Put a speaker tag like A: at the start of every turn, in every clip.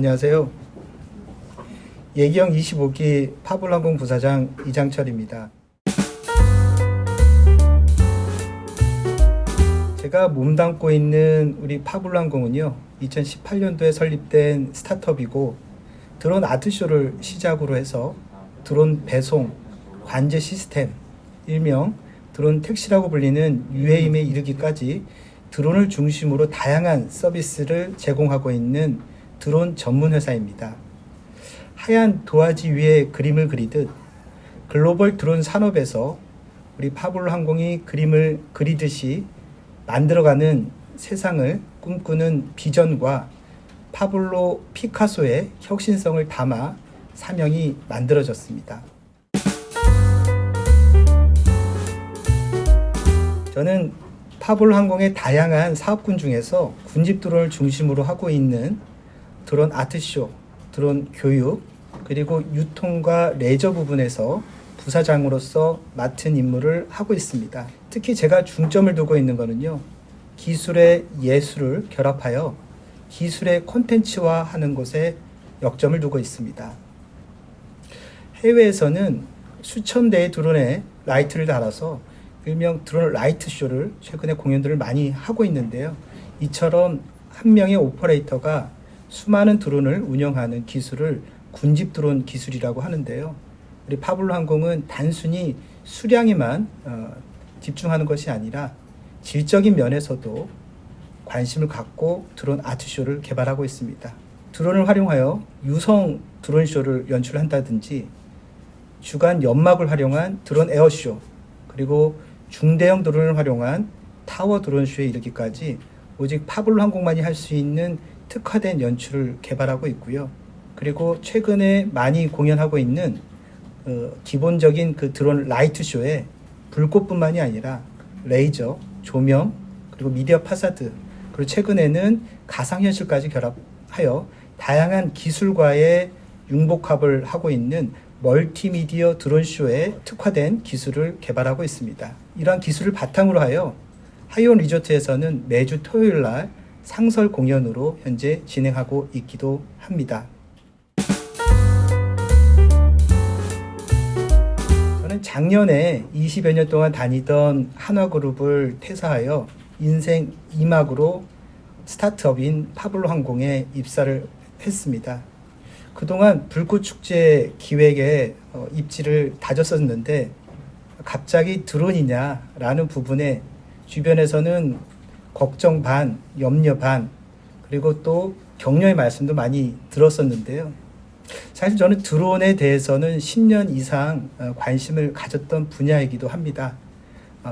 A: 안녕하세요. 예기형 25기 파블항공 부사장 이장철입니다. 제가 몸담고 있는 우리 파블항공은요, 2018년도에 설립된 스타트업이고 드론 아트쇼를 시작으로 해서 드론 배송, 관제 시스템, 일명 드론 택시라고 불리는 UAM에 이르기까지 드론을 중심으로 다양한 서비스를 제공하고 있는 드론 전문 회사입니다. 하얀 도화지 위에 그림을 그리듯 글로벌 드론 산업에서 우리 파블항공이 그림을 그리듯이 만들어가는 세상을 꿈꾸는 비전과 파블로 피카소의 혁신성을 담아 사명이 만들어졌습니다. 저는 파블항공의 다양한 사업군 중에서 군집 드론을 중심으로 하고 있는 드론 아트쇼, 드론 교육, 그리고 유통과 레저 부분에서 부사장으로서 맡은 임무를 하고 있습니다. 특히 제가 중점을 두고 있는 것은요, 기술의 예술을 결합하여 기술의 콘텐츠화하는 것에 역점을 두고 있습니다. 해외에서는 수천 대의 드론에 라이트를 달아서 일명 드론 라이트 쇼를 최근에 공연들을 많이 하고 있는데요. 이처럼 한 명의 오퍼레이터가 수많은 드론을 운영하는 기술을 군집 드론 기술이라고 하는데요. 우리 파블로항공은 단순히 수량에만 집중하는 것이 아니라 질적인 면에서도 관심을 갖고 드론 아트쇼를 개발하고 있습니다. 드론을 활용하여 유성 드론쇼를 연출한다든지 주간 연막을 활용한 드론 에어쇼, 그리고 중대형 드론을 활용한 타워 드론쇼에 이르기까지 오직 파블로항공만이 할 수 있는 특화된 연출을 개발하고 있고요. 그리고 최근에 많이 공연하고 있는 기본적인 그 드론 라이트 쇼에 불꽃뿐만이 아니라 레이저, 조명, 그리고 미디어 파사드, 그리고 최근에는 가상현실까지 결합하여 다양한 기술과의 융복합을 하고 있는 멀티미디어 드론쇼에 특화된 기술을 개발하고 있습니다. 이러한 기술을 바탕으로 하여 하이온 리조트에서는 매주 토요일 날 상설 공연으로 현재 진행하고 있기도 합니다. 저는 작년에 20여 년 동안 다니던 한화그룹을 퇴사하여 인생 2막으로 스타트업인 파블로항공에 입사를 했습니다. 그동안 불꽃축제 기획에 입지를 다졌었는데 갑자기 드론이냐라는 부분에 주변에서는 걱정 반, 염려 반, 그리고 또 격려의 말씀도 많이 들었었는데요. 사실 저는 드론에 대해서는 10년 이상 관심을 가졌던 분야이기도 합니다.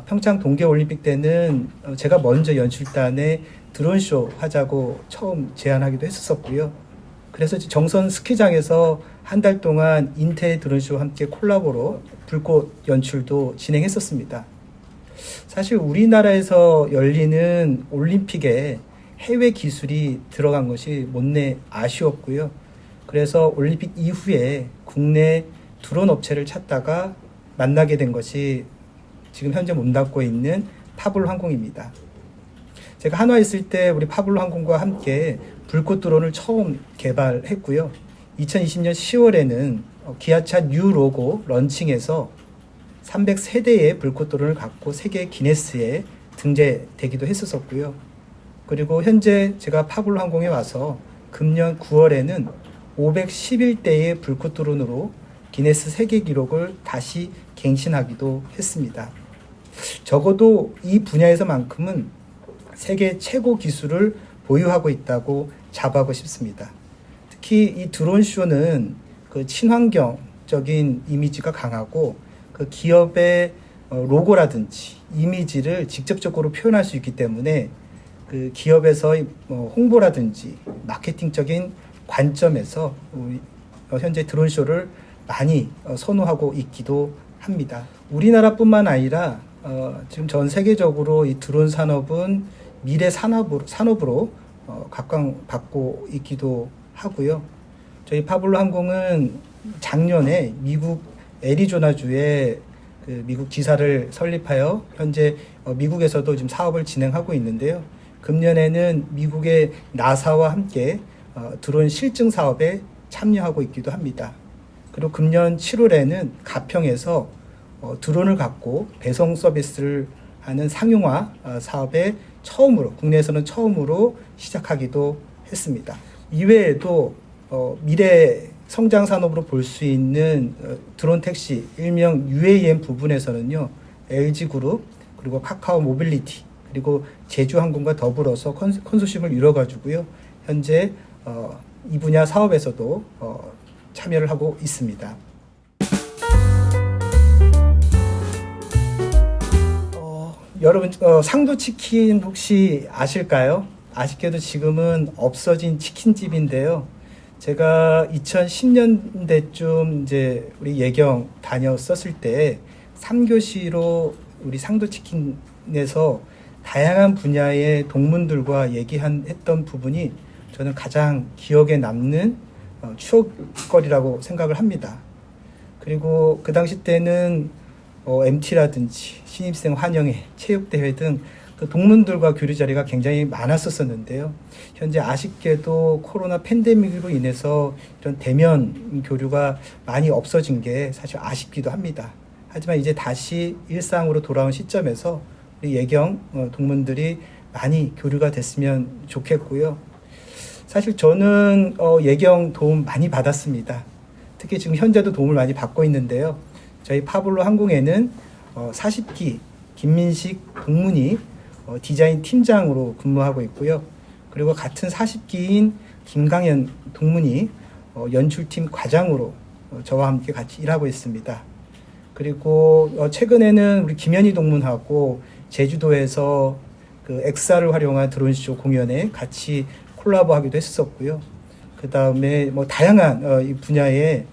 A: 평창 동계올림픽 때는 제가 먼저 연출단에 드론쇼 하자고 처음 제안하기도 했었고요. 그래서 정선 스키장에서 한 달 동안 인테 드론쇼와 함께 콜라보로 불꽃 연출도 진행했었습니다. 사실 우리나라에서 열리는 올림픽에 해외 기술이 들어간 것이 못내 아쉬웠고요. 그래서 올림픽 이후에 국내 드론 업체를 찾다가 만나게 된 것이 지금 현재 몸담고 있는 파블로항공입니다. 제가 한화에 있을 때 우리 파블로항공과 함께 불꽃 드론을 처음 개발했고요. 2020년 10월에는 기아차 뉴 로고 런칭해서 303대의 불꽃 드론을 갖고 세계 기네스에 등재되기도 했었고요. 그리고 현재 제가 파블로항공에 와서 금년 9월에는 511대의 불꽃 드론으로 기네스 세계 기록을 다시 갱신하기도 했습니다. 적어도 이 분야에서만큼은 세계 최고 기술을 보유하고 있다고 자부하고 싶습니다. 특히 이 드론쇼는 그 친환경적인 이미지가 강하고 그 기업의 로고라든지 이미지를 직접적으로 표현할 수 있기 때문에 그 기업에서의 홍보라든지 마케팅적인 관점에서 현재 드론쇼를 많이 선호하고 있기도 합니다. 우리나라뿐만 아니라 지금 전 세계적으로 이 드론 산업은 미래 산업으로 각광받고 있기도 하고요. 저희 파블로항공은 작년에 미국 애리조나주에 그 미국 지사를 설립하여 현재 미국에서도 지금 사업을 진행하고 있는데요. 금년에는 미국의 나사와 함께 드론 실증 사업에 참여하고 있기도 합니다. 그리고 금년 7월에는 가평에서 드론을 갖고 배송 서비스를 하는 상용화 사업에 국내에서는 처음으로 시작하기도 했습니다. 이외에도 미래 성장 산업으로 볼 수 있는 드론 택시, 일명 UAM 부분에서는요, LG그룹, 그리고 카카오 모빌리티, 그리고 제주항공과 더불어서 컨소시엄을 이뤄가지고요, 현재 이 분야 사업에서도 참여를 하고 있습니다. 여러분, 상도치킨 혹시 아실까요? 아쉽게도 지금은 없어진 치킨집인데요. 제가 2010년대쯤 이제 우리 예경 다녔었을 때 3교시로 우리 상도치킨에서 다양한 분야의 동문들과 했던 부분이 저는 가장 기억에 남는 추억거리라고 생각을 합니다. 그리고 그 당시 때는 MT라든지 신입생 환영회, 체육대회 등 그 동문들과 교류 자리가 굉장히 많았었는데요. 현재 아쉽게도 코로나 팬데믹으로 인해서 이런 대면 교류가 많이 없어진 게 사실 아쉽기도 합니다. 하지만 이제 다시 일상으로 돌아온 시점에서 우리 예경 동문들이 많이 교류가 됐으면 좋겠고요. 사실 저는 예경 도움 많이 받았습니다. 특히 지금 현재도 도움을 많이 받고 있는데요. 저희 파블로 항공에는 40기 김민식 동문이 디자인 팀장으로 근무하고 있고요. 그리고 같은 40기인 김강현 동문이 연출팀 과장으로 저와 함께 같이 일하고 있습니다. 그리고 최근에는 우리 김현희 동문하고 제주도에서 그 엑사를 활용한 드론쇼 공연에 같이 콜라보하기도 했었고요. 그 다음에 다양한 이 분야의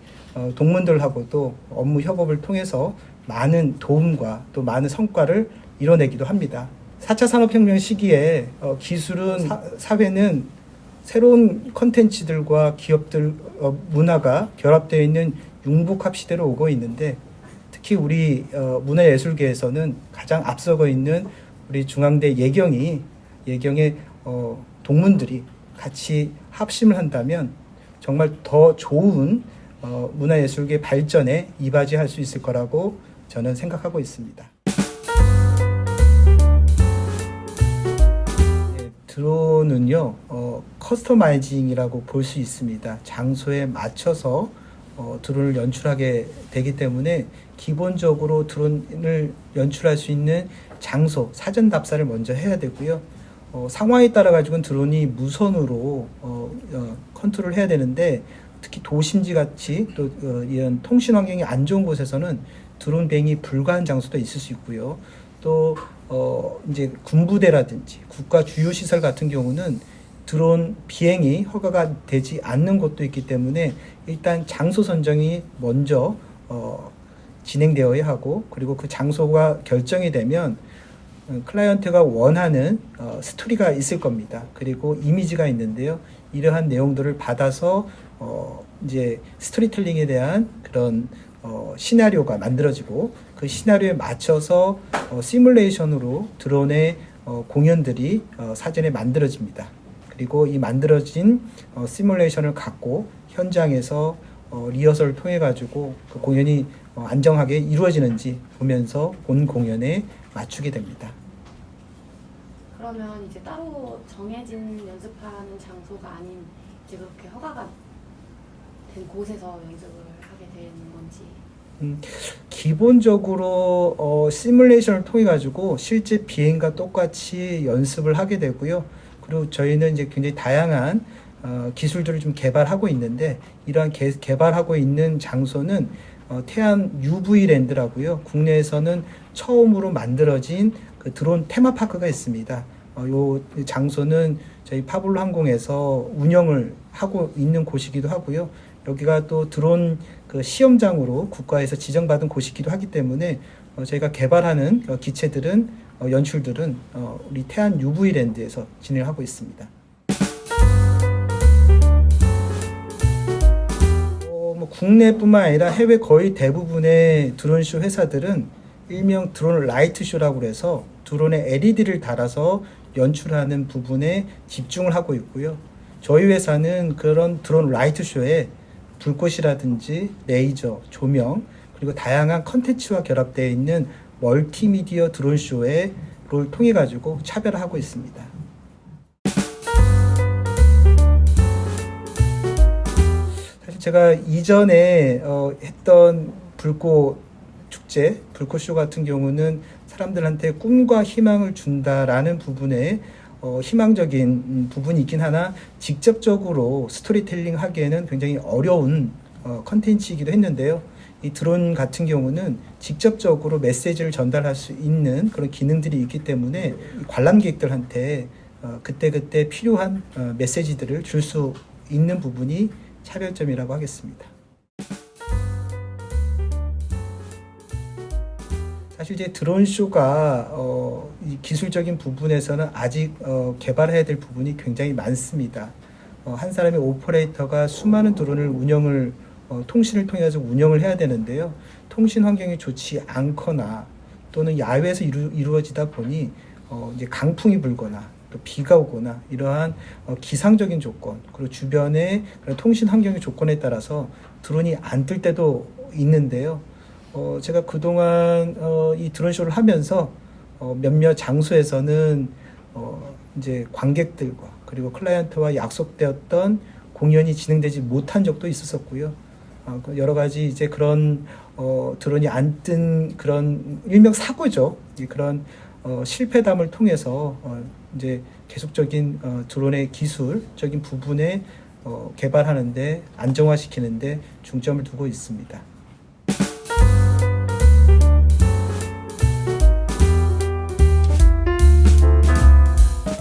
A: 동문들하고도 업무 협업을 통해서 많은 도움과 또 많은 성과를 이뤄내기도 합니다. 4차 산업혁명 시기에 기술은 사회는 새로운 컨텐츠들과 기업들 문화가 결합되어 있는 융복합 시대로 오고 있는데, 특히 우리 문화예술계에서는 가장 앞서고 있는 우리 중앙대 예경의 동문들이 같이 합심을 한다면 정말 더 좋은 문화예술계 발전에 이바지할 수 있을 거라고 저는 생각하고 있습니다. 드론은요, 커스터마이징이라고 볼 수 있습니다. 장소에 맞춰서 드론을 연출하게 되기 때문에 기본적으로 드론을 연출할 수 있는 장소, 사전 답사를 먼저 해야 되고요. 상황에 따라 가지고는 드론이 무선으로 컨트롤 해야 되는데, 특히 도심지 같이 또 이런 통신 환경이 안 좋은 곳에서는 드론 비행이 불가한 장소도 있을 수 있고요. 또 이제 군부대라든지 국가 주요 시설 같은 경우는 드론 비행이 허가가 되지 않는 곳도 있기 때문에 일단 장소 선정이 먼저 진행되어야 하고, 그리고 그 장소가 결정이 되면 클라이언트가 원하는 스토리가 있을 겁니다. 그리고 이미지가 있는데요. 이러한 내용들을 받아서 이제 스토리텔링에 대한 그런 시나리오가 만들어지고, 그 시나리오에 맞춰서 시뮬레이션으로 드론의 공연들이 사전에 만들어집니다. 그리고 이 만들어진 시뮬레이션을 갖고 현장에서 리허설을 통해 가지고 그 공연이 안정하게 이루어지는지 보면서 본 공연에 맞추게 됩니다.
B: 그러면 이제 따로 정해진 연습하는 장소가 아닌 이제 그렇게 허가가 된 곳에서 연습을 하게 되는 건지?
A: 기본적으로 시뮬레이션을 통해 가지고 실제 비행과 똑같이 연습을 하게 되고요. 그리고 저희는 이제 굉장히 다양한 기술들을 좀 개발하고 있는데, 이러한 개발하고 있는 장소는 태안 UV랜드라고요. 국내에서는 처음으로 만들어진 그 드론 테마파크가 있습니다. 요 장소는 저희 파블로 항공에서 운영을 하고 있는 곳이기도 하고요. 여기가 또 드론 그 시험장으로 국가에서 지정받은 곳이기도 하기 때문에 저희가 개발하는 기체들은 연출들은 우리 태안 UV랜드에서 진행하고 있습니다. 국내뿐만 아니라 해외 거의 대부분의 드론쇼 회사들은 일명 드론 라이트쇼라고 해서 드론에 LED를 달아서 연출하는 부분에 집중을 하고 있고요. 저희 회사는 그런 드론 라이트 쇼에 불꽃이라든지 레이저, 조명, 그리고 다양한 컨텐츠와 결합되어 있는 멀티미디어 드론 쇼를 통해 가지고 차별화하고 있습니다. 사실 제가 이전에 했던 불꽃 축제, 불꽃 쇼 같은 경우는 사람들한테 꿈과 희망을 준다라는 부분에 희망적인 부분이 있긴 하나 직접적으로 스토리텔링 하기에는 굉장히 어려운 컨텐츠이기도 했는데요. 이 드론 같은 경우는 직접적으로 메시지를 전달할 수 있는 그런 기능들이 있기 때문에 관람객들한테 그때그때 필요한 메시지들을 줄 수 있는 부분이 차별점이라고 하겠습니다. 사실 이제 드론 쇼가 이 기술적인 부분에서는 아직 개발해야 될 부분이 굉장히 많습니다. 한 사람의 오퍼레이터가 수많은 드론을 통신을 통해서 운영을 해야 되는데요. 통신 환경이 좋지 않거나 또는 야외에서 이루어지다 보니 이제 강풍이 불거나 또 비가 오거나 이러한 기상적인 조건 그리고 주변의 그런 통신 환경의 조건에 따라서 드론이 안 뜰 때도 있는데요. 제가 그동안 이 드론 쇼를 하면서 몇몇 장소에서는 이제 관객들과 그리고 클라이언트와 약속되었던 공연이 진행되지 못한 적도 있었었고요. 여러 가지 이제 그런 드론이 안 뜬 그런 일명 사고죠. 그런 실패담을 통해서 이제 계속적인 드론의 기술적인 부분에 개발하는데 안정화시키는데 중점을 두고 있습니다.